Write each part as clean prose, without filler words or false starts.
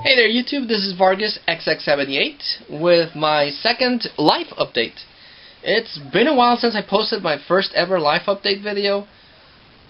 Hey there YouTube, this is Vargas XX78 with my second life update. It's been a while since I posted my first ever life update video,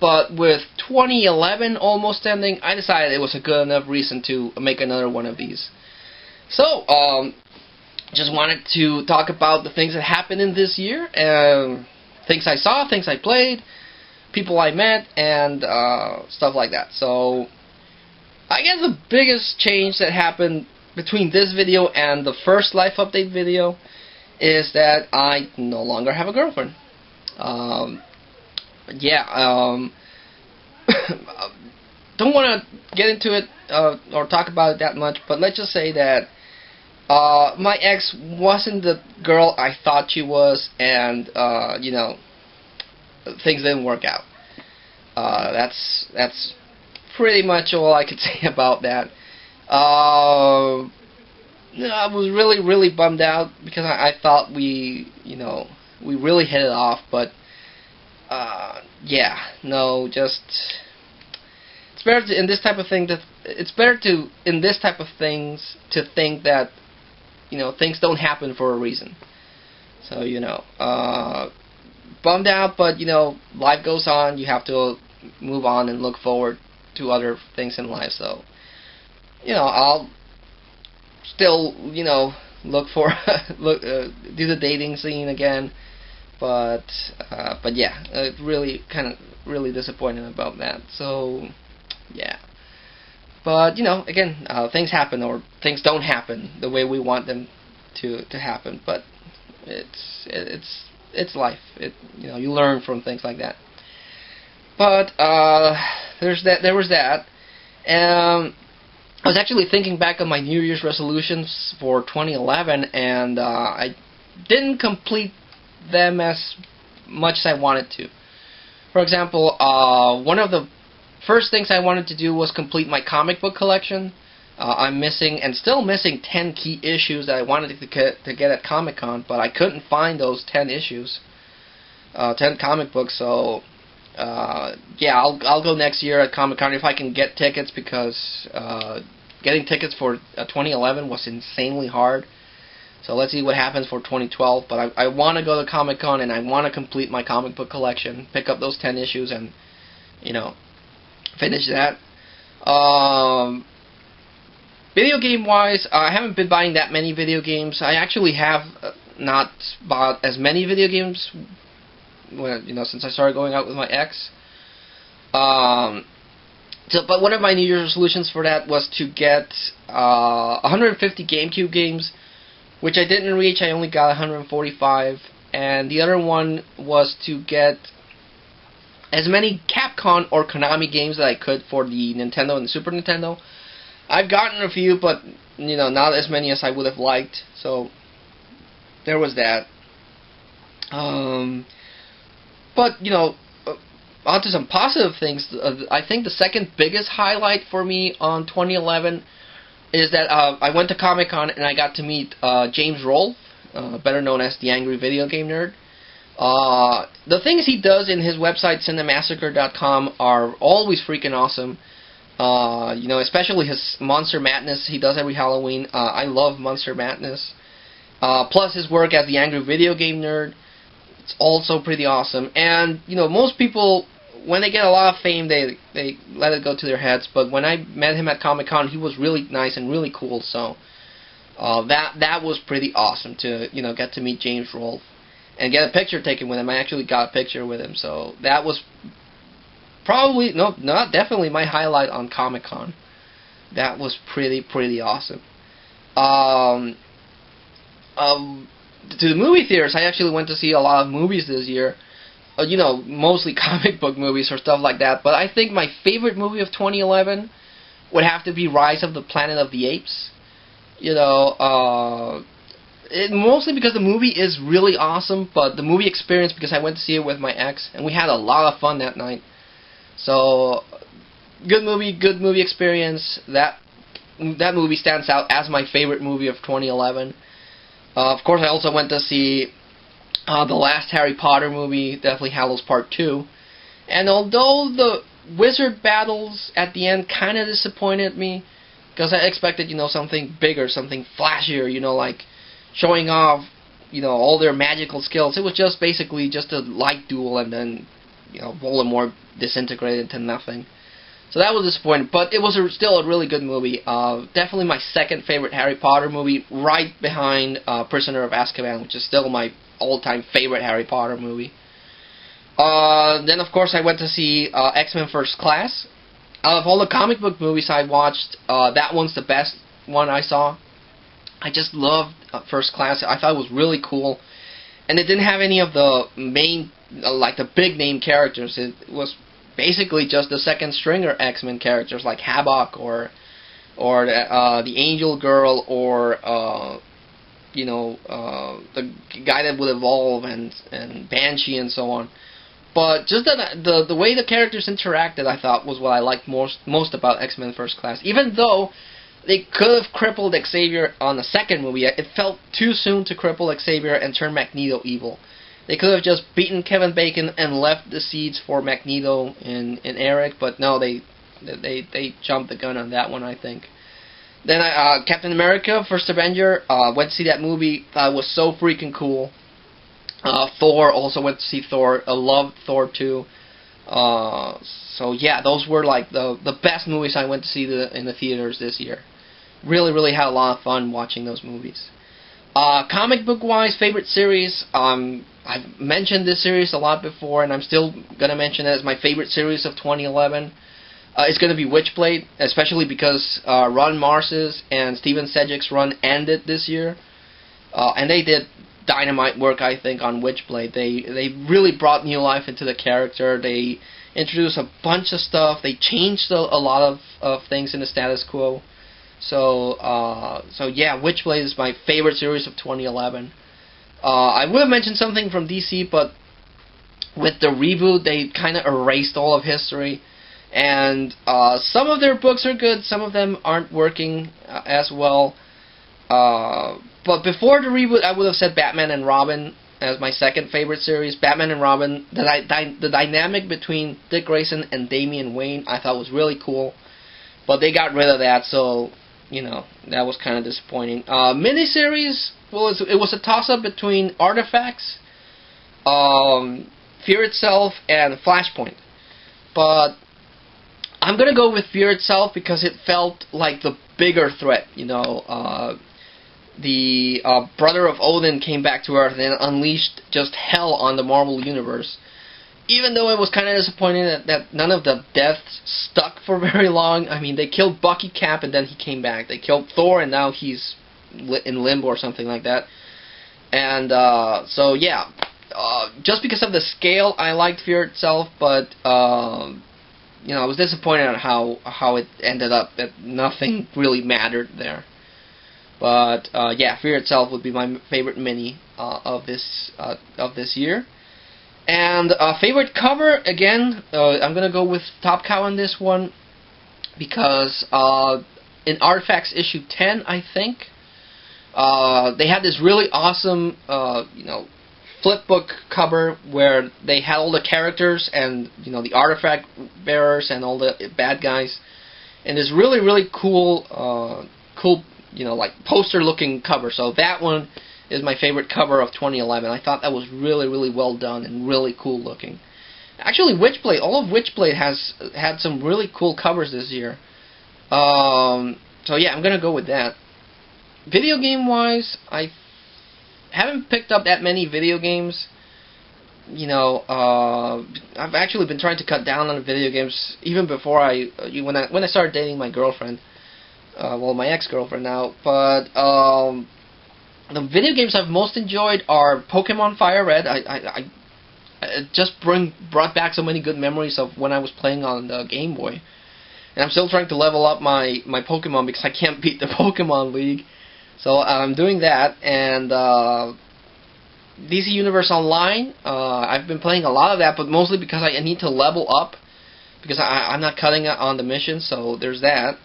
but with 2011 almost ending, I decided it was a good enough reason to make another one of these. So, just wanted to talk about the things that happened in this year, things I saw, things I played, people I met, and stuff like that. So, I guess the biggest change that happened between this video and the first life update video is that I no longer have a girlfriend. Don't want to get into it or talk about it that much, but let's just say that my ex wasn't the girl I thought she was, and you know, things didn't work out. That's pretty much all I could say about that. I was really bummed out because I thought we really hit it off, but yeah, no, just it's better to, in this type of thing to in this type of things to think that things don't happen for a reason. So bummed out, but life goes on. You have to move on and look forward to other things in life. So I'll still look for do the dating scene again, but yeah, really disappointed about that. So yeah, but again, things happen, or things don't happen the way we want them to happen, but it's life. You learn from things like that. But there was that. I was actually thinking back on my New Year's resolutions for 2011, and I didn't complete them as much as I wanted to. For example, one of the first things I wanted to do was complete my comic book collection. I'm missing, and still missing, 10 key issues that I wanted to get at Comic-Con, but I couldn't find those 10 issues, 10 comic books. So yeah, I'll go next year at Comic-Con if I can get tickets, because getting tickets for 2011 was insanely hard. So let's see what happens for 2012. But I want to go to Comic-Con, and I want to complete my comic book collection, pick up those 10 issues, and finish that. Video game wise, I haven't been buying that many video games. I actually have not bought as many video games since I started going out with my ex. But one of my New Year's resolutions for that was to get 150 GameCube games, which I didn't reach. I only got 145. And the other one was to get as many Capcom or Konami games that I could for the Nintendo and the Super Nintendo. I've gotten a few, but not as many as I would have liked. So there was that. But on to some positive things. I think the second biggest highlight for me on 2011 is that I went to Comic-Con and I got to meet James Rolfe, better known as the Angry Video Game Nerd. The things he does in his website cinemassacre.com are always freaking awesome. Especially his Monster Madness he does every Halloween. I love Monster Madness. Plus his work as the Angry Video Game Nerd. It's also pretty awesome. And most people, when they get a lot of fame, they let it go to their heads. But when I met him at Comic-Con, he was really nice and really cool. So that was pretty awesome to get to meet James Rolfe and get a picture taken with him. I actually got a picture with him, so that was probably definitely my highlight on Comic-Con. That was pretty awesome. To the movie theaters, I actually went to see a lot of movies this year. Mostly comic book movies or stuff like that. But I think my favorite movie of 2011 would have to be Rise of the Planet of the Apes. Mostly because the movie is really awesome, but the movie experience, because I went to see it with my ex, and we had a lot of fun that night. So, good movie experience. That movie stands out as my favorite movie of 2011. Of course, I also went to see the last Harry Potter movie, Deathly Hallows Part 2. And although the wizard battles at the end kind of disappointed me, because I expected, something bigger, something flashier, like showing off, all their magical skills. It was just basically just a light duel, and then, Voldemort disintegrated to nothing. So that was disappointing, but it was still a really good movie. Definitely my second favorite Harry Potter movie, right behind Prisoner of Azkaban, which is still my all-time favorite Harry Potter movie. Then, of course, I went to see X-Men First Class. Out of all the comic book movies I watched, that one's the best one I saw. I just loved First Class. I thought it was really cool. And it didn't have any of the main, like the big name characters. It was basically just the second stringer X-Men characters like Havoc or the Angel Girl or the guy that would evolve and Banshee and so on. But just the way the characters interacted, I thought, was what I liked most about X-Men First Class. Even though they could have crippled Xavier on the second movie, it felt too soon to cripple Xavier and turn Magneto evil. They could have just beaten Kevin Bacon and left the seeds for Magneto and Eric, but no, they jumped the gun on that one, I think. Then Captain America, First Avenger, went to see that movie. Thought it was so freaking cool. Thor, also went to see Thor. I loved Thor 2. So yeah, those were like the best movies I went to see in the theaters this year. Really, really had a lot of fun watching those movies. Comic book wise, favorite series, I've mentioned this series a lot before, and I'm still going to mention it as my favorite series of 2011. It's going to be Witchblade, especially because Ron Mars's and Steven Sedgwick's run ended this year. And they did dynamite work, I think, on Witchblade. They really brought new life into the character. They introduced a bunch of stuff. They changed a lot of things in the status quo. So yeah, Witchblade is my favorite series of 2011. I would have mentioned something from DC, but with the reboot, they kind of erased all of history. And some of their books are good, some of them aren't working as well. But before the reboot, I would have said Batman and Robin as my second favorite series. Batman and Robin, the dynamic between Dick Grayson and Damian Wayne, I thought was really cool. But they got rid of that, so, that was kind of disappointing. Miniseries, well, it was a toss-up between Artifacts, Fear Itself, and Flashpoint. But I'm going to go with Fear Itself because it felt like the bigger threat, the brother of Odin came back to Earth and unleashed just hell on the Marvel Universe. Even though it was kind of disappointing that none of the deaths stuck for very long. I mean, they killed Bucky, Cap, and then he came back. They killed Thor, and now he's in limbo or something like that. And so, yeah, just because of the scale, I liked Fear Itself, but I was disappointed on how it ended up. That nothing really mattered there. But yeah, Fear Itself would be my favorite mini of this year. And favorite cover, again, I'm gonna go with Top Cow on this one because in Artifacts issue 10, I think, they had this really awesome flip book cover where they had all the characters and the artifact bearers and all the bad guys, and this really, really cool like poster looking cover. So that one is my favorite cover of 2011. I thought that was really, really well done and really cool looking. Actually, Witchblade, all of Witchblade has had some really cool covers this year. So yeah, I'm gonna go with that. Video game wise, I haven't picked up that many video games. I've actually been trying to cut down on video games even before when I started dating my girlfriend. My ex-girlfriend now. But the video games I've most enjoyed are Pokemon Fire Red. I just brought back so many good memories of when I was playing on the Game Boy. And I'm still trying to level up my Pokemon because I can't beat the Pokemon League. So I'm doing that. And DC Universe Online, I've been playing a lot of that, but mostly because I need to level up. Because I'm not cutting it on the mission, so there's that.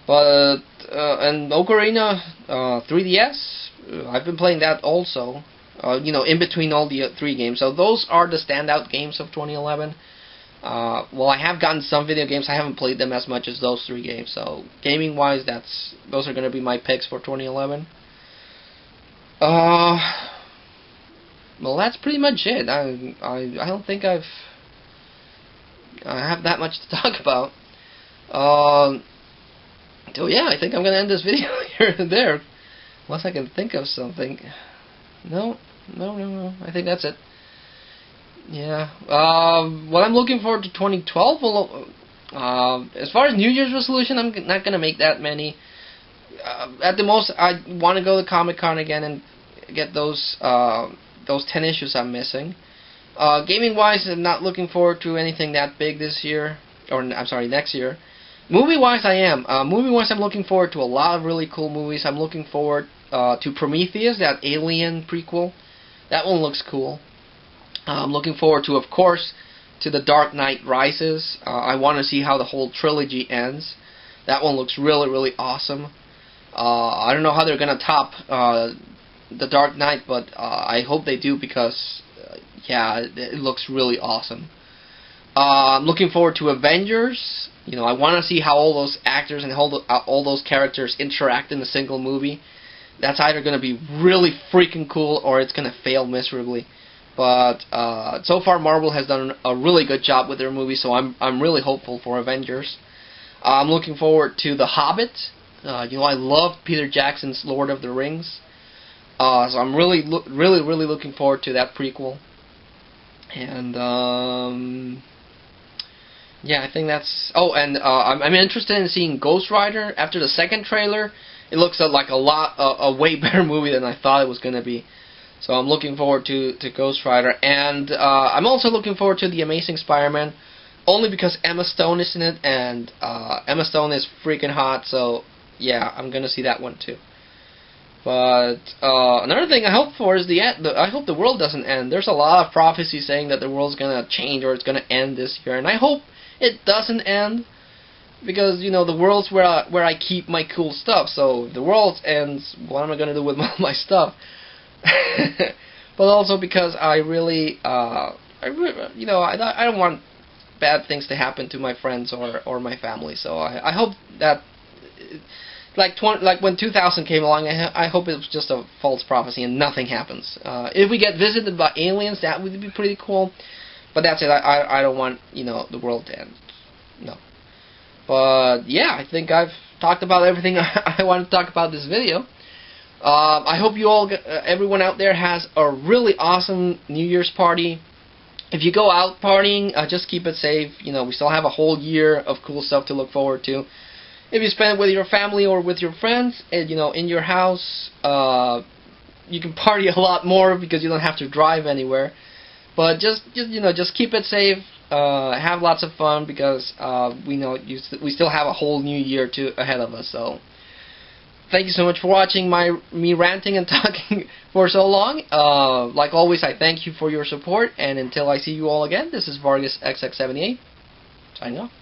But, and Ocarina 3DS, I've been playing that also, in between all the 3 games. So those are the standout games of 2011. Well, I have gotten some video games. I haven't played them as much as those 3 games. So gaming-wise, those are going to be my picks for 2011. Well, that's pretty much it. I don't think I have that much to talk about. So yeah, I think I'm gonna end this video here and there, unless I can think of something. No. I think that's it. Yeah. What I'm looking forward to 2012. Well, as far as New Year's resolution, I'm not gonna make that many. At the most, I want to go to Comic-Con again and get those 10 issues I'm missing. Gaming-wise, I'm not looking forward to anything that big this year, or I'm sorry, next year. Movie-wise, I am. Movie-wise, I'm looking forward to a lot of really cool movies. I'm looking forward to Prometheus, that Alien prequel. That one looks cool. I'm looking forward to, of course, to The Dark Knight Rises. I want to see how the whole trilogy ends. That one looks really, really awesome. I don't know how they're going to top The Dark Knight, but I hope they do, because, yeah, it looks really awesome. I'm looking forward to Avengers. You know, I want to see how all those actors and all those characters interact in a single movie. That's either going to be really freaking cool, or it's going to fail miserably. But so far, Marvel has done a really good job with their movies, so I'm really hopeful for Avengers. I'm looking forward to The Hobbit. You know, I love Peter Jackson's Lord of the Rings. So I'm really looking forward to that prequel. And yeah, I think that's. Oh, and I'm interested in seeing Ghost Rider. After the second trailer, it looks like a way better movie than I thought it was going to be. So I'm looking forward to Ghost Rider, and I'm also looking forward to The Amazing Spider-Man, only because Emma Stone is in it, and Emma Stone is freaking hot. So yeah, I'm gonna see that one too. But another thing I hope for is I hope the world doesn't end. There's a lot of prophecy saying that the world's gonna change or it's gonna end this year, and I hope it doesn't end, because you know the world's where I keep my cool stuff. So if the world ends, what am I gonna do with my stuff? But also because I really you know, I don't want bad things to happen to my friends or my family. So I hope that. Like when 2000 came along, I hope it was just a false prophecy and nothing happens. If we get visited by aliens, that would be pretty cool. But that's it. I don't want, you know, the world to end. No. But yeah, I think I've talked about everything I wanted to talk about this video. I hope you all, everyone out there, has a really awesome New Year's party. If you go out partying, just keep it safe. You know, we still have a whole year of cool stuff to look forward to. If you spend it with your family or with your friends, and you know, in your house, you can party a lot more because you don't have to drive anywhere. But just you know, just keep it safe. Have lots of fun, because we know we still have a whole new year ahead of us. So thank you so much for watching me ranting and talking for so long. Like always, I thank you for your support, and until I see you all again, this is Vargas XX78 signing off.